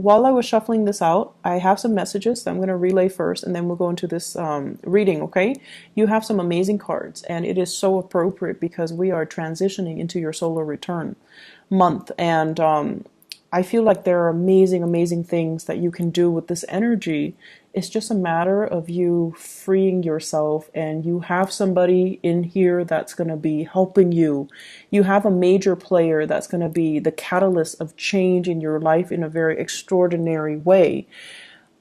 while I was shuffling this out, I have some messages that I'm going to relay first, and then we'll go into this reading, okay? You have some amazing cards, and it is so appropriate because we are transitioning into your solar return month, and I feel like there are amazing, amazing things that you can do with this energy. It's just a matter of you freeing yourself, and you have somebody in here that's going to be helping you. You have a major player that's going to be the catalyst of change in your life in a very extraordinary way.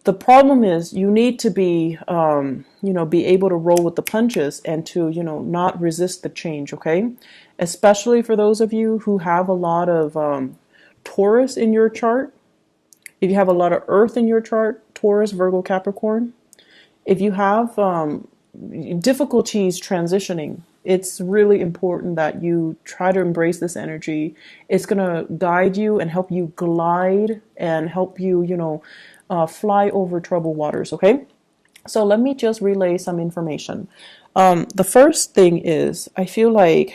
The problem is you need to be, be able to roll with the punches and to, not resist the change, okay? Especially for those of you who have a lot of Taurus in your chart. If you have a lot of Earth in your chart, Taurus, Virgo, Capricorn. If you have difficulties transitioning, it's really important that you try to embrace this energy. It's going to guide you and help you glide and help you, fly over troubled waters, okay? So let me just relay some information. The first thing is, I feel like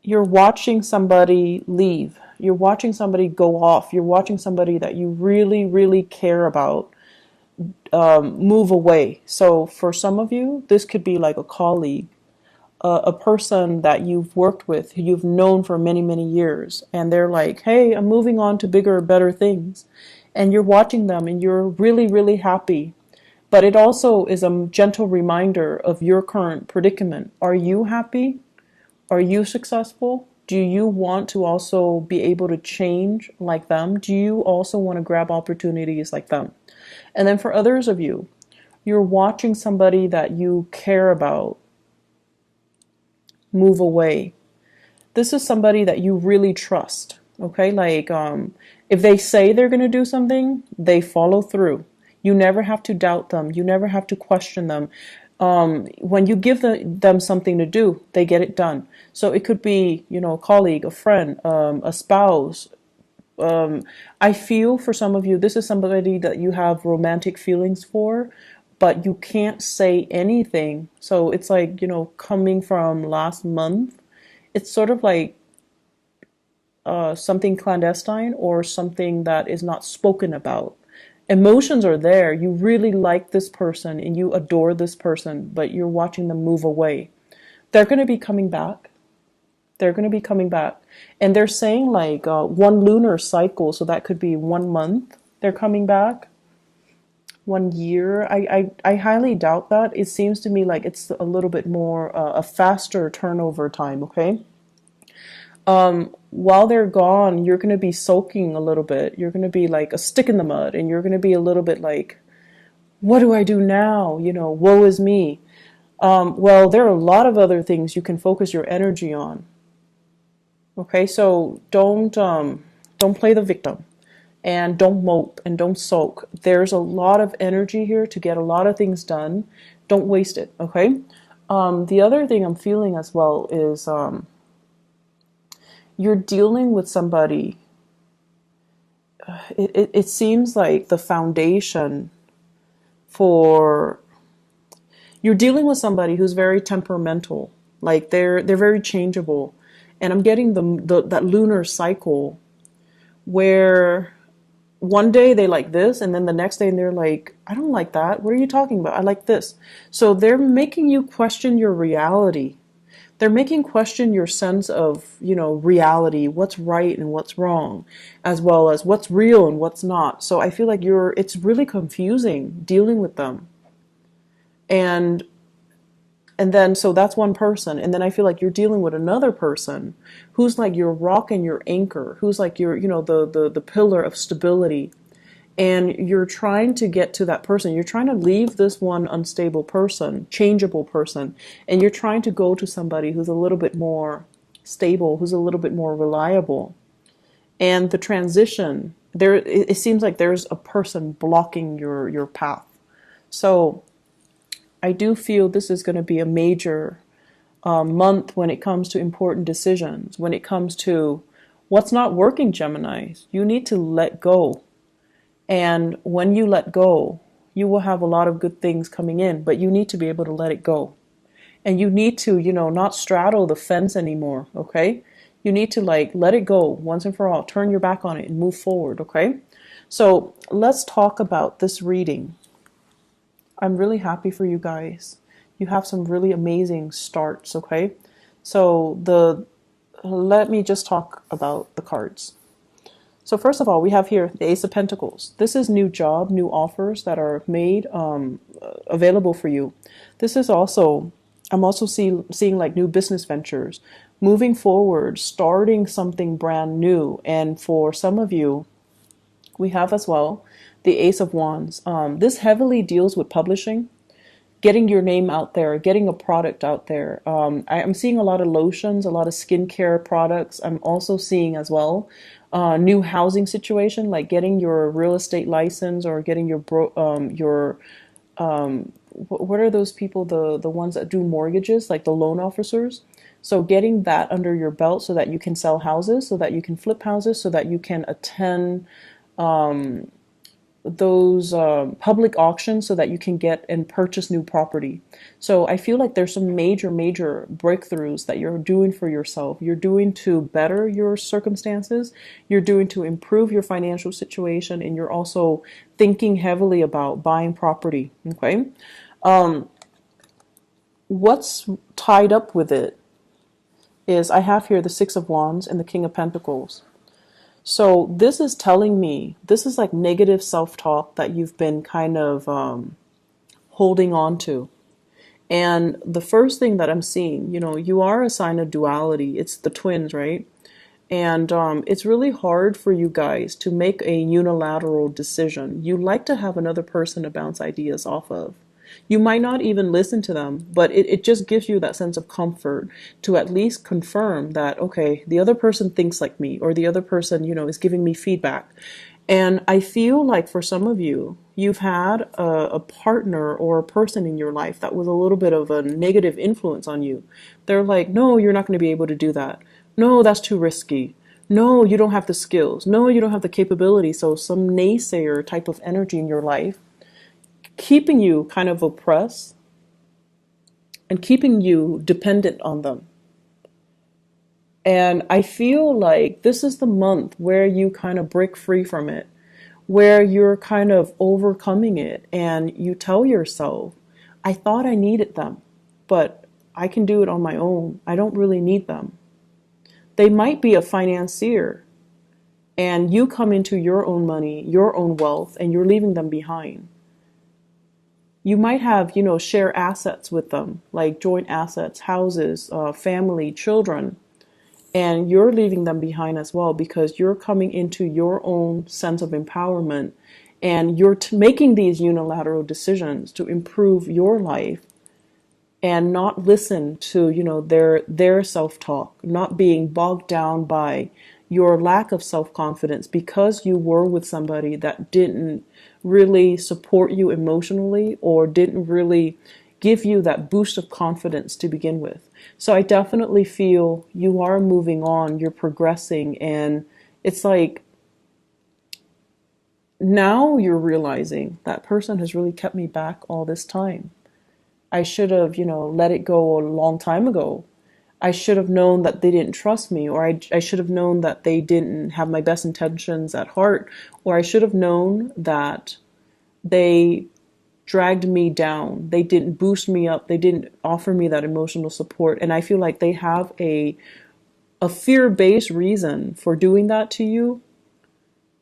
you're watching somebody leave. You're watching somebody go off. You're watching somebody that you really, really care about move away. So for some of you, this could be like a colleague, a person that you've worked with, who you've known for many, many years. And they're like, hey, I'm moving on to bigger, better things. And you're watching them and you're really, really happy. But it also is a gentle reminder of your current predicament. Are you happy? Are you successful? Do you want to also be able to change like them? Do you also want to grab opportunities like them? And then for others of you, you're watching somebody that you care about move away. This is somebody that you really trust, okay? Like if they say they're going to do something, they follow through. You never have to doubt them. You never have to question them. When you give them something to do, they get it done. So it could be, a colleague, a friend, a spouse. I feel for some of you, this is somebody that you have romantic feelings for, but you can't say anything. So it's like, coming from last month, it's sort of like something clandestine or something that is not spoken about. Emotions are there. You really like this person and you adore this person, but you're watching them move away. They're going to be coming back. They're going to be coming back. And they're saying like one lunar cycle, so that could be 1 month. They're coming back. 1 year. I highly doubt that. It seems to me like it's a little bit more a faster turnover time, okay? While they're gone, you're going to be soaking a little bit. You're going to be like a stick in the mud, and you're going to be a little bit like, what do I do now? Woe is me. Well, there are a lot of other things you can focus your energy on. Okay, so don't play the victim, and don't mope and don't sulk. There's a lot of energy here to get a lot of things done. Don't waste it, okay? The other thing I'm feeling as well is you're dealing with somebody. It seems like the foundation for you're dealing with somebody who's very temperamental. Like they're very changeable, and I'm getting that lunar cycle where one day they like this, and then the next day they're like, I don't like that. What are you talking about? I like this. So they're making you question your reality. They're making question your sense of, reality, what's right and what's wrong, as well as what's real and what's not. So I feel like it's really confusing dealing with them. And then, so that's one person. And then I feel like you're dealing with another person who's like your rock and your anchor, who's like your, the pillar of stability. And you're trying to get to that person. You're trying to leave this one unstable person, changeable person, and you're trying to go to somebody who's a little bit more stable, who's a little bit more reliable. And the transition, it seems like there's a person blocking your path. So I do feel this is going to be a major month when it comes to important decisions, when it comes to what's not working, Geminis. You need to let go. And when you let go, you will have a lot of good things coming in, but you need to be able to let it go. And you need to, not straddle the fence anymore, okay? You need to like let it go once and for all, turn your back on it and move forward, okay? So let's talk about this reading. I'm really happy for you guys. You have some really amazing starts, okay? So let me just talk about the cards. So first of all, we have here the Ace of Pentacles. This is new job, new offers that are made available for you. This is also, I'm also seeing like new business ventures, moving forward, starting something brand new. And for some of you, we have as well the Ace of Wands. This heavily deals with publishing, getting your name out there, getting a product out there. I'm seeing a lot of lotions, a lot of skincare products. I'm also seeing as well new housing situation, like getting your real estate license or getting what are those people, the ones that do mortgages, like the loan officers. So getting that under your belt so that you can sell houses, so that you can flip houses, so that you can attend those public auctions so that you can get and purchase new property. So I feel like there's some major breakthroughs that you're doing for yourself. You're doing to better your circumstances. You're doing to improve your financial situation, and you're also thinking heavily about buying property. Okay. What's tied up with it is I have here the Six of Wands and the King of Pentacles. So this is telling me, this is like negative self-talk that you've been kind of holding on to. And the first thing that I'm seeing, you are a sign of duality. It's the twins, right? And it's really hard for you guys to make a unilateral decision. You like to have another person to bounce ideas off of. You might not even listen to them, but it just gives you that sense of comfort to at least confirm that, okay, the other person thinks like me, or the other person, is giving me feedback. And I feel like for some of you, you've had a partner or a person in your life that was a little bit of a negative influence on you. They're like, no, you're not going to be able to do that. No, that's too risky. No, you don't have the skills. No, you don't have the capability. So some naysayer type of energy in your life, keeping you kind of oppressed and keeping you dependent on them. And I feel like this is the month where you kind of break free from it, where you're kind of overcoming it, and you tell yourself, I thought I needed them, but I can do it on my own. I don't really need them. They might be a financier, and you come into your own money, your own wealth, and you're leaving them behind. You might have, share assets with them, like joint assets, houses, family, children, and you're leaving them behind as well because you're coming into your own sense of empowerment, and you're making these unilateral decisions to improve your life and not listen to, their self-talk, not being bogged down by your lack of self-confidence because you were with somebody that didn't really support you emotionally or didn't really give you that boost of confidence to begin with. So I definitely feel you are moving on, you're progressing, and it's like now you're realizing that person has really kept me back all this time. I should have, let it go a long time ago. I should have known that they didn't trust me, or I should have known that they didn't have my best intentions at heart, or I should have known that they dragged me down. They didn't boost me up. They didn't offer me that emotional support. And I feel like they have a fear-based reason for doing that to you,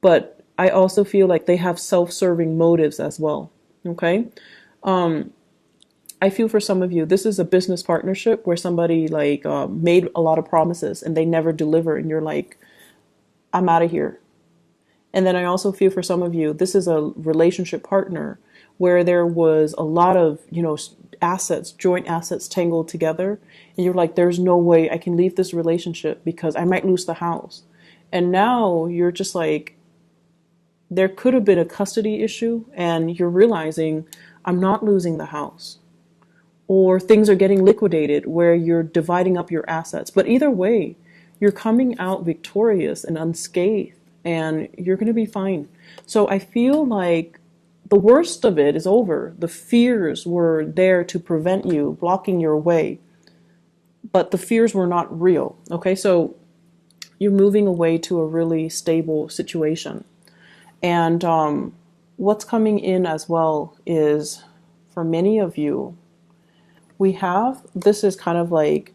but I also feel like they have self-serving motives as well. Okay? I feel for some of you, this is a business partnership where somebody made a lot of promises and they never deliver, and you're like, I'm out of here. And then I also feel for some of you, this is a relationship partner where there was a lot of, assets, joint assets tangled together. And you're like, there's no way I can leave this relationship because I might lose the house. And now you're just like, there could have been a custody issue and you're realizing I'm not losing the house. Or things are getting liquidated where you're dividing up your assets. But either way, you're coming out victorious and unscathed, and you're going to be fine. So I feel like the worst of it is over. The fears were there to prevent you, blocking your way. But the fears were not real. Okay, so You're moving away to a really stable situation. And what's coming in as well is, for many of you, this is kind of like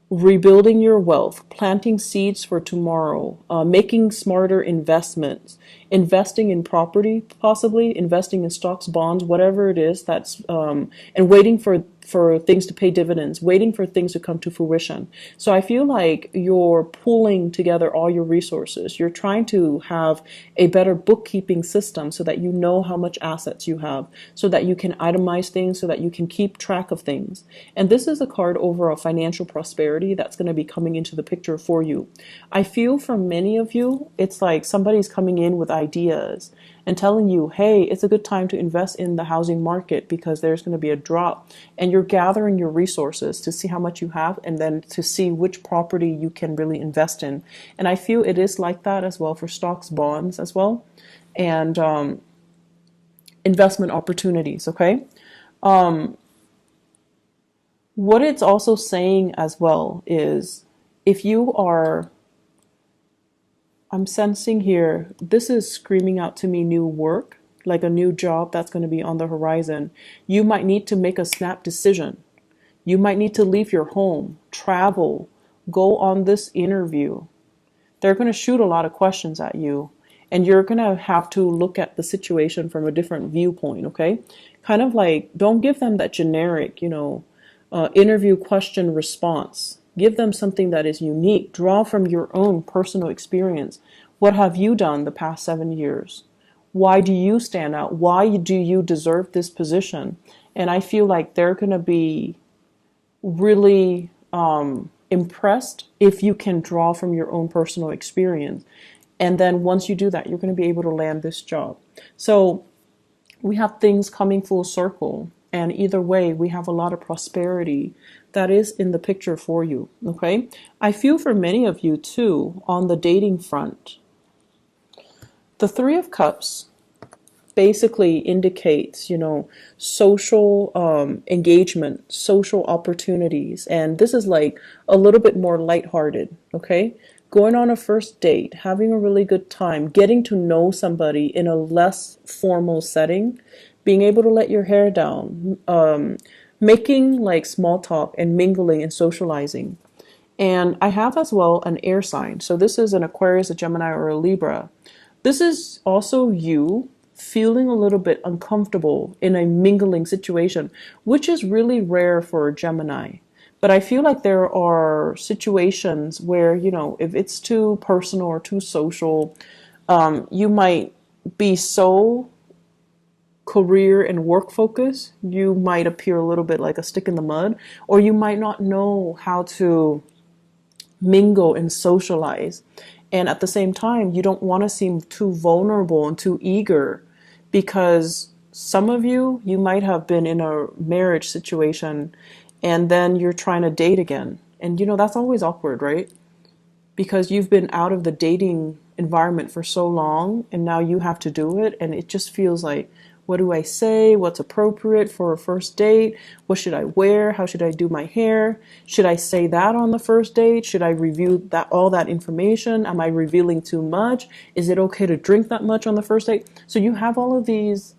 rebuilding your wealth, planting seeds for tomorrow, making smarter investments, investing in property, possibly investing in stocks, bonds, whatever it is and waiting for things to pay dividends, waiting for things to come to fruition. So I feel like you're pulling together all your resources. You're trying to have a better bookkeeping system so that you know how much assets you have, so that you can itemize things, so that you can keep track of things. And this is a card over a financial prosperity that's going to be coming into the picture for you. I feel for many of you, it's like somebody's coming in with ideas and telling you, hey, it's a good time to invest in the housing market because there's going to be a drop. And you're gathering your resources to see how much you have and then to see which property you can really invest in. And I feel it is like that as well for stocks, bonds as well, and investment opportunities, okay? What it's also saying as well is, if you are, I'm sensing here, this is screaming out to me new work, like a new job that's going to be on the horizon. You might need to make a snap decision. You might need to leave your home, travel, go on this interview. They're going to shoot a lot of questions at you, and you're going to have to look at the situation from a different viewpoint, okay? Kind of like, don't give them that generic, interview question response. Give them something that is unique. Draw from your own personal experience. What have you done the past 7 years? Why do you stand out? Why do you deserve this position? And I feel like they're going to be really impressed if you can draw from your own personal experience. And then once you do that, you're going to be able to land this job. So we have things coming full circle. And either way, we have a lot of prosperity that is in the picture for you, okay? I feel for many of you, too, on the dating front. The Three of Cups basically indicates, social engagement, social opportunities. And this is like a little bit more lighthearted, okay? Going on a first date, having a really good time, getting to know somebody in a less formal setting, being able to let your hair down, making like small talk and mingling and socializing. And I have as well an air sign. So this is an Aquarius, a Gemini, or a Libra. This is also you feeling a little bit uncomfortable in a mingling situation, which is really rare for a Gemini. But I feel like there are situations where, if it's too personal or too social, you might be so career and work focus, you might appear a little bit like a stick in the mud, or you might not know how to mingle and socialize. And at the same time, you don't want to seem too vulnerable and too eager, because some of you might have been in a marriage situation and then you're trying to date again. And that's always awkward, right? Because you've been out of the dating environment for so long and now you have to do it, and it just feels like, what do I say? What's appropriate for a first date? What should I wear? How should I do my hair? Should I say that on the first date? Should I review all that information? Am I revealing too much? Is it okay to drink that much on the first date? So you have all of these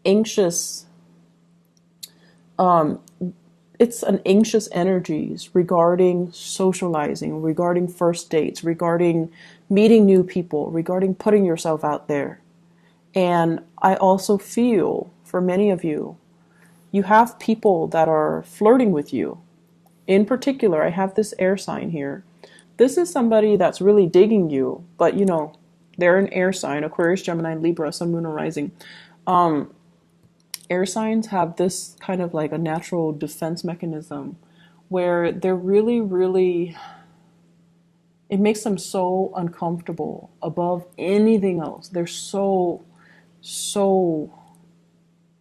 anxious, it's an anxious energies regarding socializing, regarding first dates, regarding meeting new people, regarding putting yourself out there. And I also feel, for many of you, you have people that are flirting with you. In particular, I have this air sign here. This is somebody that's really digging you, but they're an air sign, Aquarius, Gemini, Libra, Sun, Moon, or Rising. Air signs have this kind of like a natural defense mechanism where they're really, really, it makes them so uncomfortable above anything else. They're so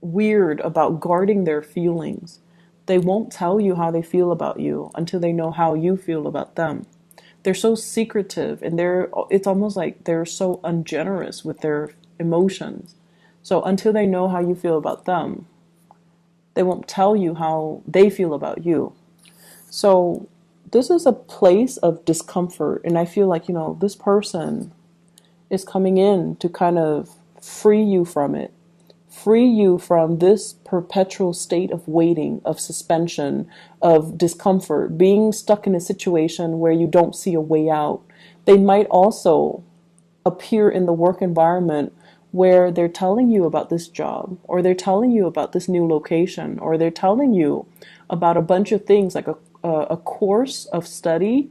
weird about guarding their feelings. They won't tell you how they feel about you until they know how you feel about them. They're so secretive, and it's almost like they're so ungenerous with their emotions. So until they know how you feel about them, they won't tell you how they feel about you. So this is a place of discomfort. And I feel like, this person is coming in to kind of free you from it, free you from this perpetual state of waiting, of suspension, of discomfort, being stuck in a situation where you don't see a way out. They might also appear in the work environment where they're telling you about this job, or they're telling you about this new location, or they're telling you about a bunch of things like a course of study,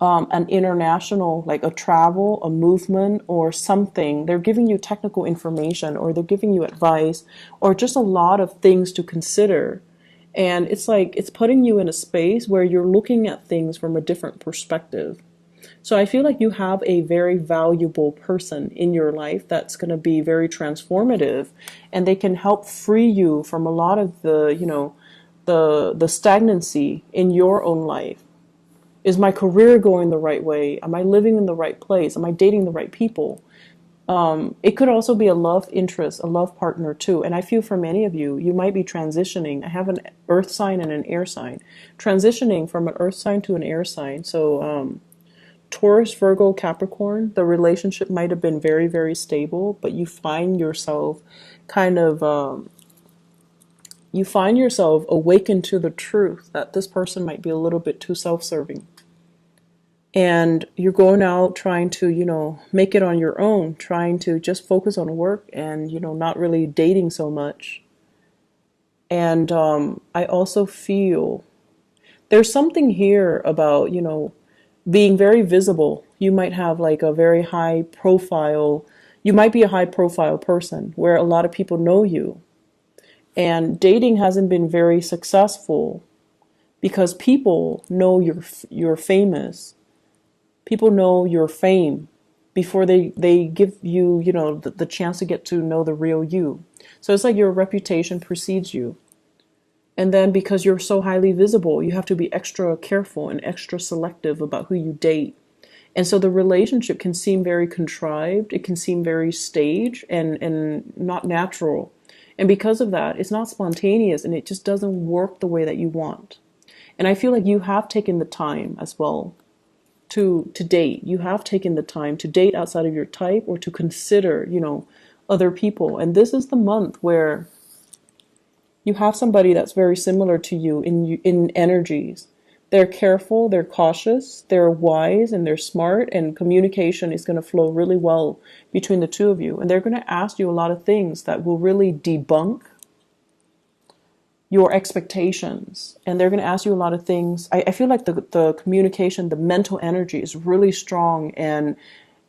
an international, like a travel, a movement, or something. They're giving you technical information, or they're giving you advice, or just a lot of things to consider. And it's like it's putting you in a space where you're looking at things from a different perspective. So I feel like you have a very valuable person in your life that's going to be very transformative, and they can help free you from a lot of the stagnancy in your own life. Is my career going the right way? Am I living in the right place? Am I dating the right people? It could also be a love interest, a love partner too. And I feel for many of you, you might be transitioning. I have an earth sign and an air sign. Transitioning from an earth sign to an air sign. So Taurus, Virgo, Capricorn, the relationship might have been very, very stable, but you find yourself kind of, awakened to the truth that this person might be a little bit too self-serving. And you're going out trying to, make it on your own, trying to just focus on work and, not really dating so much. And I also feel there's something here about, being very visible. You might have like a very high profile, you might be a high profile person where a lot of people know you. And dating hasn't been very successful because people know you're famous. People know your fame before they give you, the chance to get to know the real you. So it's like your reputation precedes you. And then because you're so highly visible, you have to be extra careful and extra selective about who you date. And so the relationship can seem very contrived. It can seem very staged and not natural. And because of that, it's not spontaneous and it just doesn't work the way that you want. And I feel like you have taken the time as well to date. You have taken the time to date outside of your type or to consider, other people. And this is the month where you have somebody that's very similar to you in energies. They're careful, they're cautious, they're wise, and they're smart, and communication is going to flow really well between the two of you. And they're going to ask you a lot of things that will really debunk your expectations. And they're going to ask you a lot of things. I feel like the communication, the mental energy is really strong, and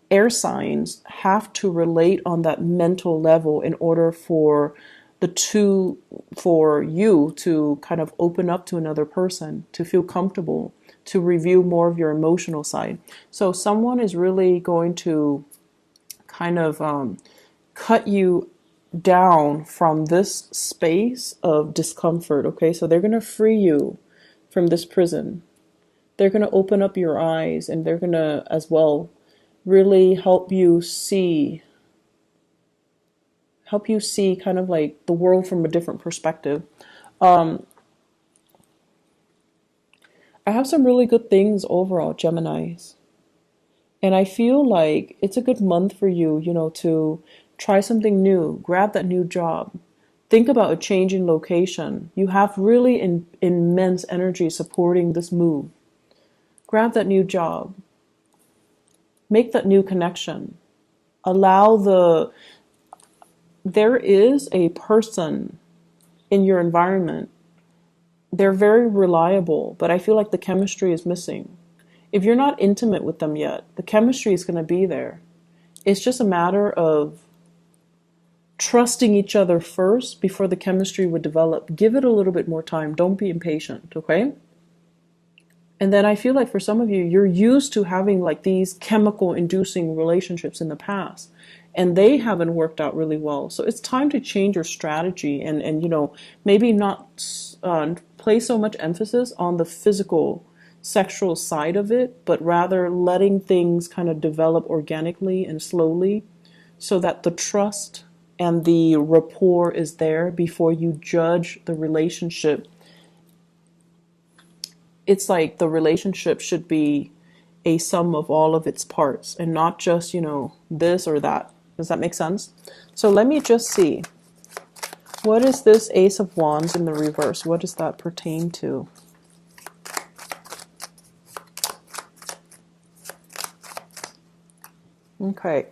air signs have to relate on that mental level in order for you to kind of open up to another person, to feel comfortable, to review more of your emotional side. So someone is really going to kind of cut you down from this space of discomfort. Okay, so they're going to free you from this prison. They're going to open up your eyes, and they're going to as well really help you see kind of like the world from a different perspective. I have some really good things overall, Geminis. And I feel like it's a good month for you, to try something new, grab that new job, think about a change in location. You have really immense energy supporting this move. Grab that new job, make that new connection, there is a person in your environment. They're very reliable, but I feel like the chemistry is missing. If you're not intimate with them yet, the chemistry is going to be there. It's just a matter of trusting each other first before the chemistry would develop. Give it a little bit more time. Don't be impatient, okay? And then I feel like for some of you, you're used to having like these chemical inducing relationships in the past, and they haven't worked out really well. So it's time to change your strategy and maybe not place so much emphasis on the physical sexual side of it, but rather letting things kind of develop organically and slowly so that the trust and the rapport is there before you judge the relationship it's like the relationship should be a sum of all of its parts and not just, this or that. Does that make sense? So let me just see. What is this Ace of Wands in the reverse? What does that pertain to? Okay.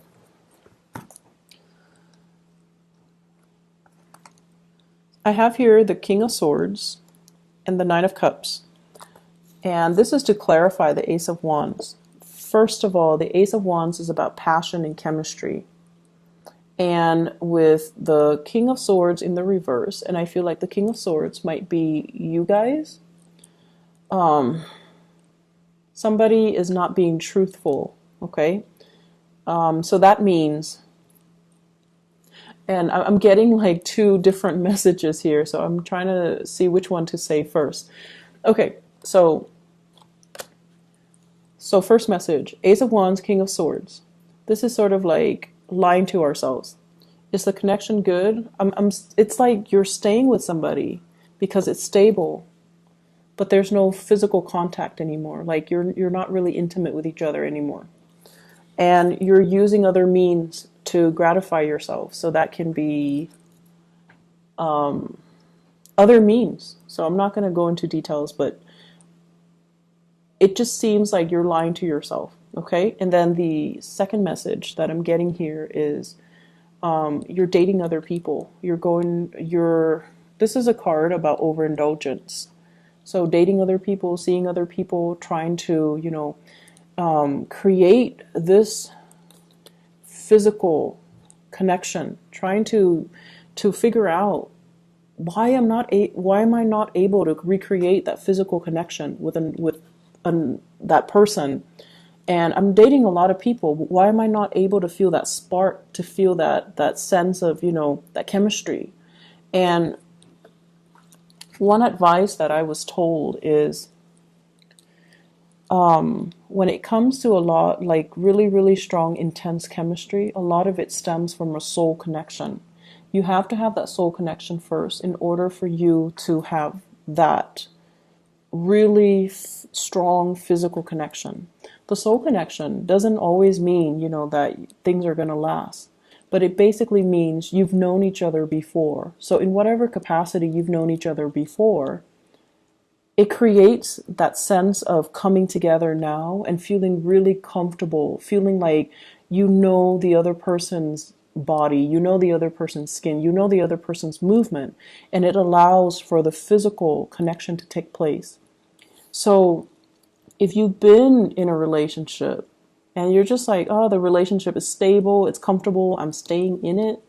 I have here the King of Swords and the Knight of Cups. And this is to clarify the Ace of Wands. First of all, the Ace of Wands is about passion and chemistry. And with the King of Swords in the reverse, and I feel like the King of Swords might be you guys. Somebody is not being truthful, okay? So that means, and I'm getting like two different messages here, so I'm trying to see which one to say first. Okay, so first message, Ace of Wands, King of Swords. This is sort of like lying to ourselves. Is the connection good? It's like you're staying with somebody because it's stable, but there's no physical contact anymore. Like you're not really intimate with each other anymore. And you're using other means to gratify yourself. So that can be other means. So I'm not going to go into details, but it just seems like you're lying to yourself. Okay. And then the second message that I'm getting here is you're dating other people. This is a card about overindulgence. So dating other people, seeing other people, trying to, create this physical connection, trying to figure out why am I not able to recreate that physical connection with that person. And I'm dating a lot of people. Why am I not able to feel that spark, to feel that sense of, that chemistry? And one advice that I was told is when it comes to a lot, like really, really strong, intense chemistry, a lot of it stems from a soul connection. You have to have that soul connection first in order for you to have that really strong physical connection. The soul connection doesn't always mean, that things are going to last, but it basically means you've known each other before. So in whatever capacity you've known each other before, it creates that sense of coming together now and feeling really comfortable, feeling like you know the other person's body, you know the other person's skin, you know the other person's movement, and it allows for the physical connection to take place. So if you've been in a relationship and you're just like, oh, the relationship is stable, it's comfortable, I'm staying in it,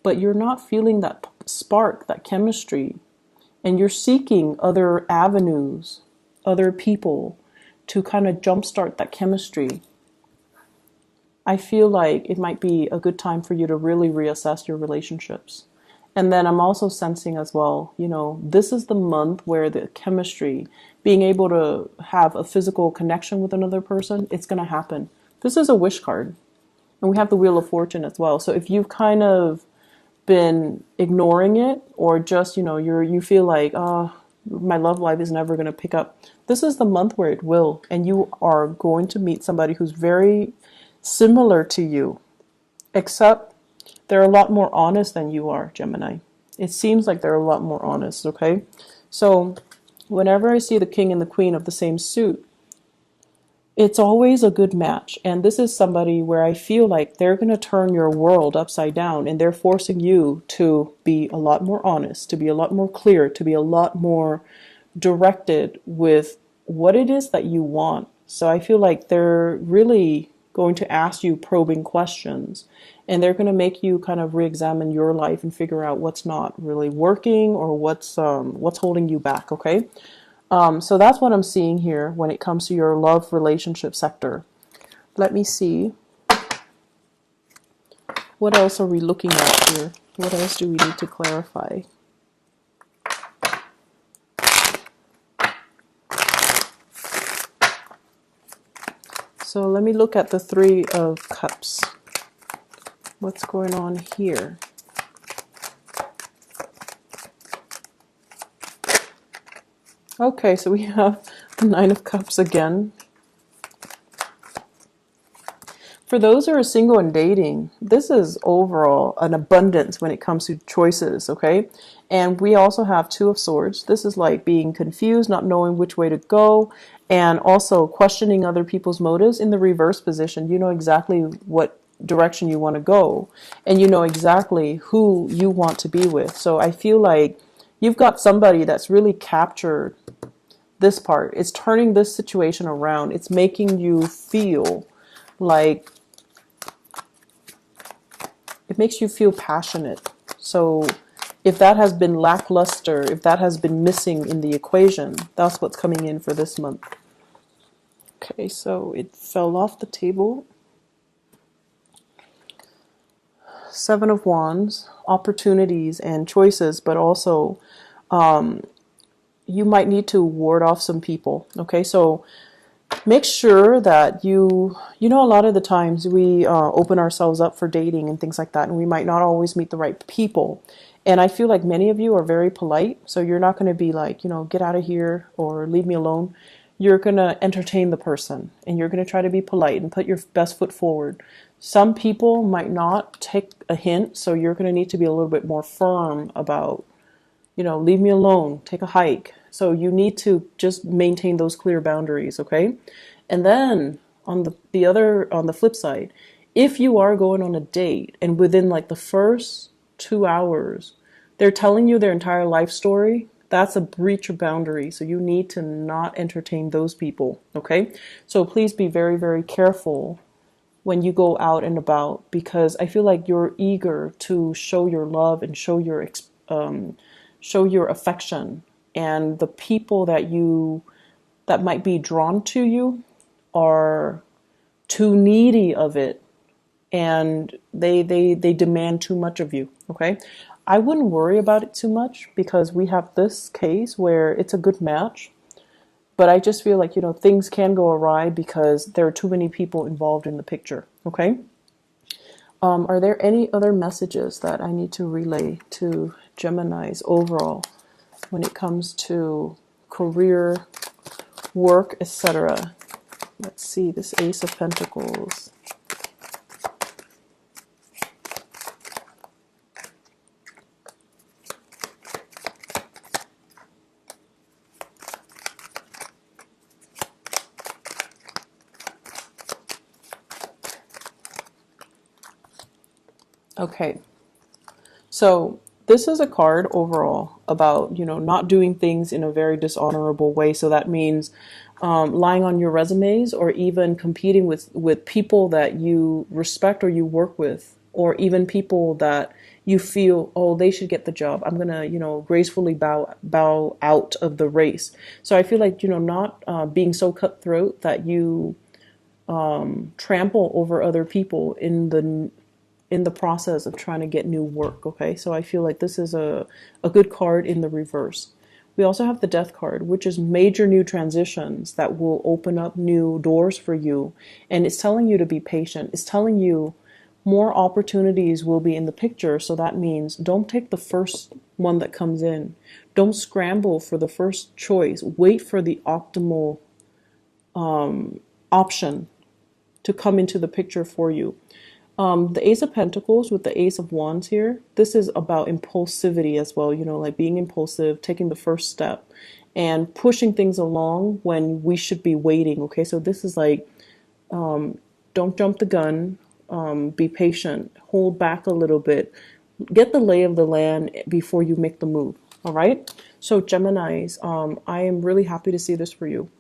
but you're not feeling that spark, that chemistry, and you're seeking other avenues, other people to kind of jumpstart that chemistry, I feel like it might be a good time for you to really reassess your relationships. And then I'm also sensing as well, this is the month where the chemistry, being able to have a physical connection with another person, it's going to happen. This is a wish card. And we have the Wheel of Fortune as well. So if you've kind of been ignoring it, or just, you feel like, oh, my love life is never going to pick up, this is the month where it will. And you are going to meet somebody who's very similar to you, except they're a lot more honest than you are, Gemini. It seems like they're a lot more honest, okay? So whenever I see the King and the Queen of the same suit, it's always a good match. And this is somebody where I feel like they're going to turn your world upside down, and they're forcing you to be a lot more honest, to be a lot more clear, to be a lot more directed with what it is that you want. So I feel like they're really going to ask you probing questions, and they're going to make you kind of re-examine your life and figure out what's not really working or what's holding you back, okay? So that's what I'm seeing here when it comes to your love relationship sector. Let me see. What else are we looking at here? What else do we need to clarify? So let me look at the Three of Cups. What's going on here? Okay, so we have the Nine of Cups again. For those who are single and dating, this is overall an abundance when it comes to choices, okay? And we also have Two of Swords. This is like being confused, not knowing which way to go, and also questioning other people's motives. In the reverse position, you know exactly what direction you want to go, and you know exactly who you want to be with. So I feel like you've got somebody that's really captured this part. It's turning this situation around. It's making you feel like it makes you feel passionate. So if that has been lackluster, if that has been missing in the equation, that's what's coming in for this month. Okay, so it fell off the table. Seven of Wands, opportunities and choices, but also you might need to ward off some people. Okay, so make sure that you know, a lot of the times we open ourselves up for dating and things like that, and we might not always meet the right people. And I feel like many of you are very polite, so you're not going to be like, you know, get out of here or leave me alone. You're going to entertain the person, and you're going to try to be polite and put your best foot forward. Some people might not take a hint, so you're going to need to be a little bit more firm about, you know, leave me alone, take a hike. So you need to just maintain those clear boundaries, okay? And then on the flip side, if you are going on a date and within like the first 2 hours, they're telling you their entire life story, that's a breach of boundary. So you need to not entertain those people, okay? So please be very, very careful when you go out and about, because I feel like you're eager to show your love and show your affection, and the people that might be drawn to you are too needy of it, and they demand too much of you. Okay, I wouldn't worry about it too much because we have this case where it's a good match, but I just feel like, you know, things can go awry because there are too many people involved in the picture. Okay. Are there any other messages that I need to relay to Geminis overall when it comes to career, work, etc.? Let's see, this Ace of Pentacles. Okay, so this is a card overall about, you know, not doing things in a very dishonorable way. So that means lying on your resumes, or even competing with people that you respect or you work with, or even people that you feel, oh, they should get the job. I'm gonna, you know, gracefully bow out of the race. So I feel like, you know, not being so cutthroat that you trample over other people in the process of trying to get new work. Okay, so I feel like this is a good card in the reverse. We also have the Death card, which is major new transitions that will open up new doors for you. And it's telling you to be patient. It's telling you more opportunities will be in the picture. So that means don't take the first one that comes in. Don't scramble for the first choice. Wait for the optimal option to come into the picture for you. The Ace of Pentacles with the Ace of Wands here, this is about impulsivity as well, you know, like being impulsive, taking the first step, and pushing things along when we should be waiting, okay? So this is like, don't jump the gun, be patient, hold back a little bit, get the lay of the land before you make the move, all right? So Geminis, I am really happy to see this for you.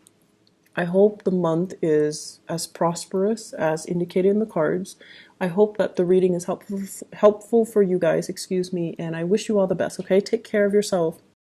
I hope the month is as prosperous as indicated in the cards. I hope that the reading is helpful for you guys, excuse me, and I wish you all the best, okay? Take care of yourself.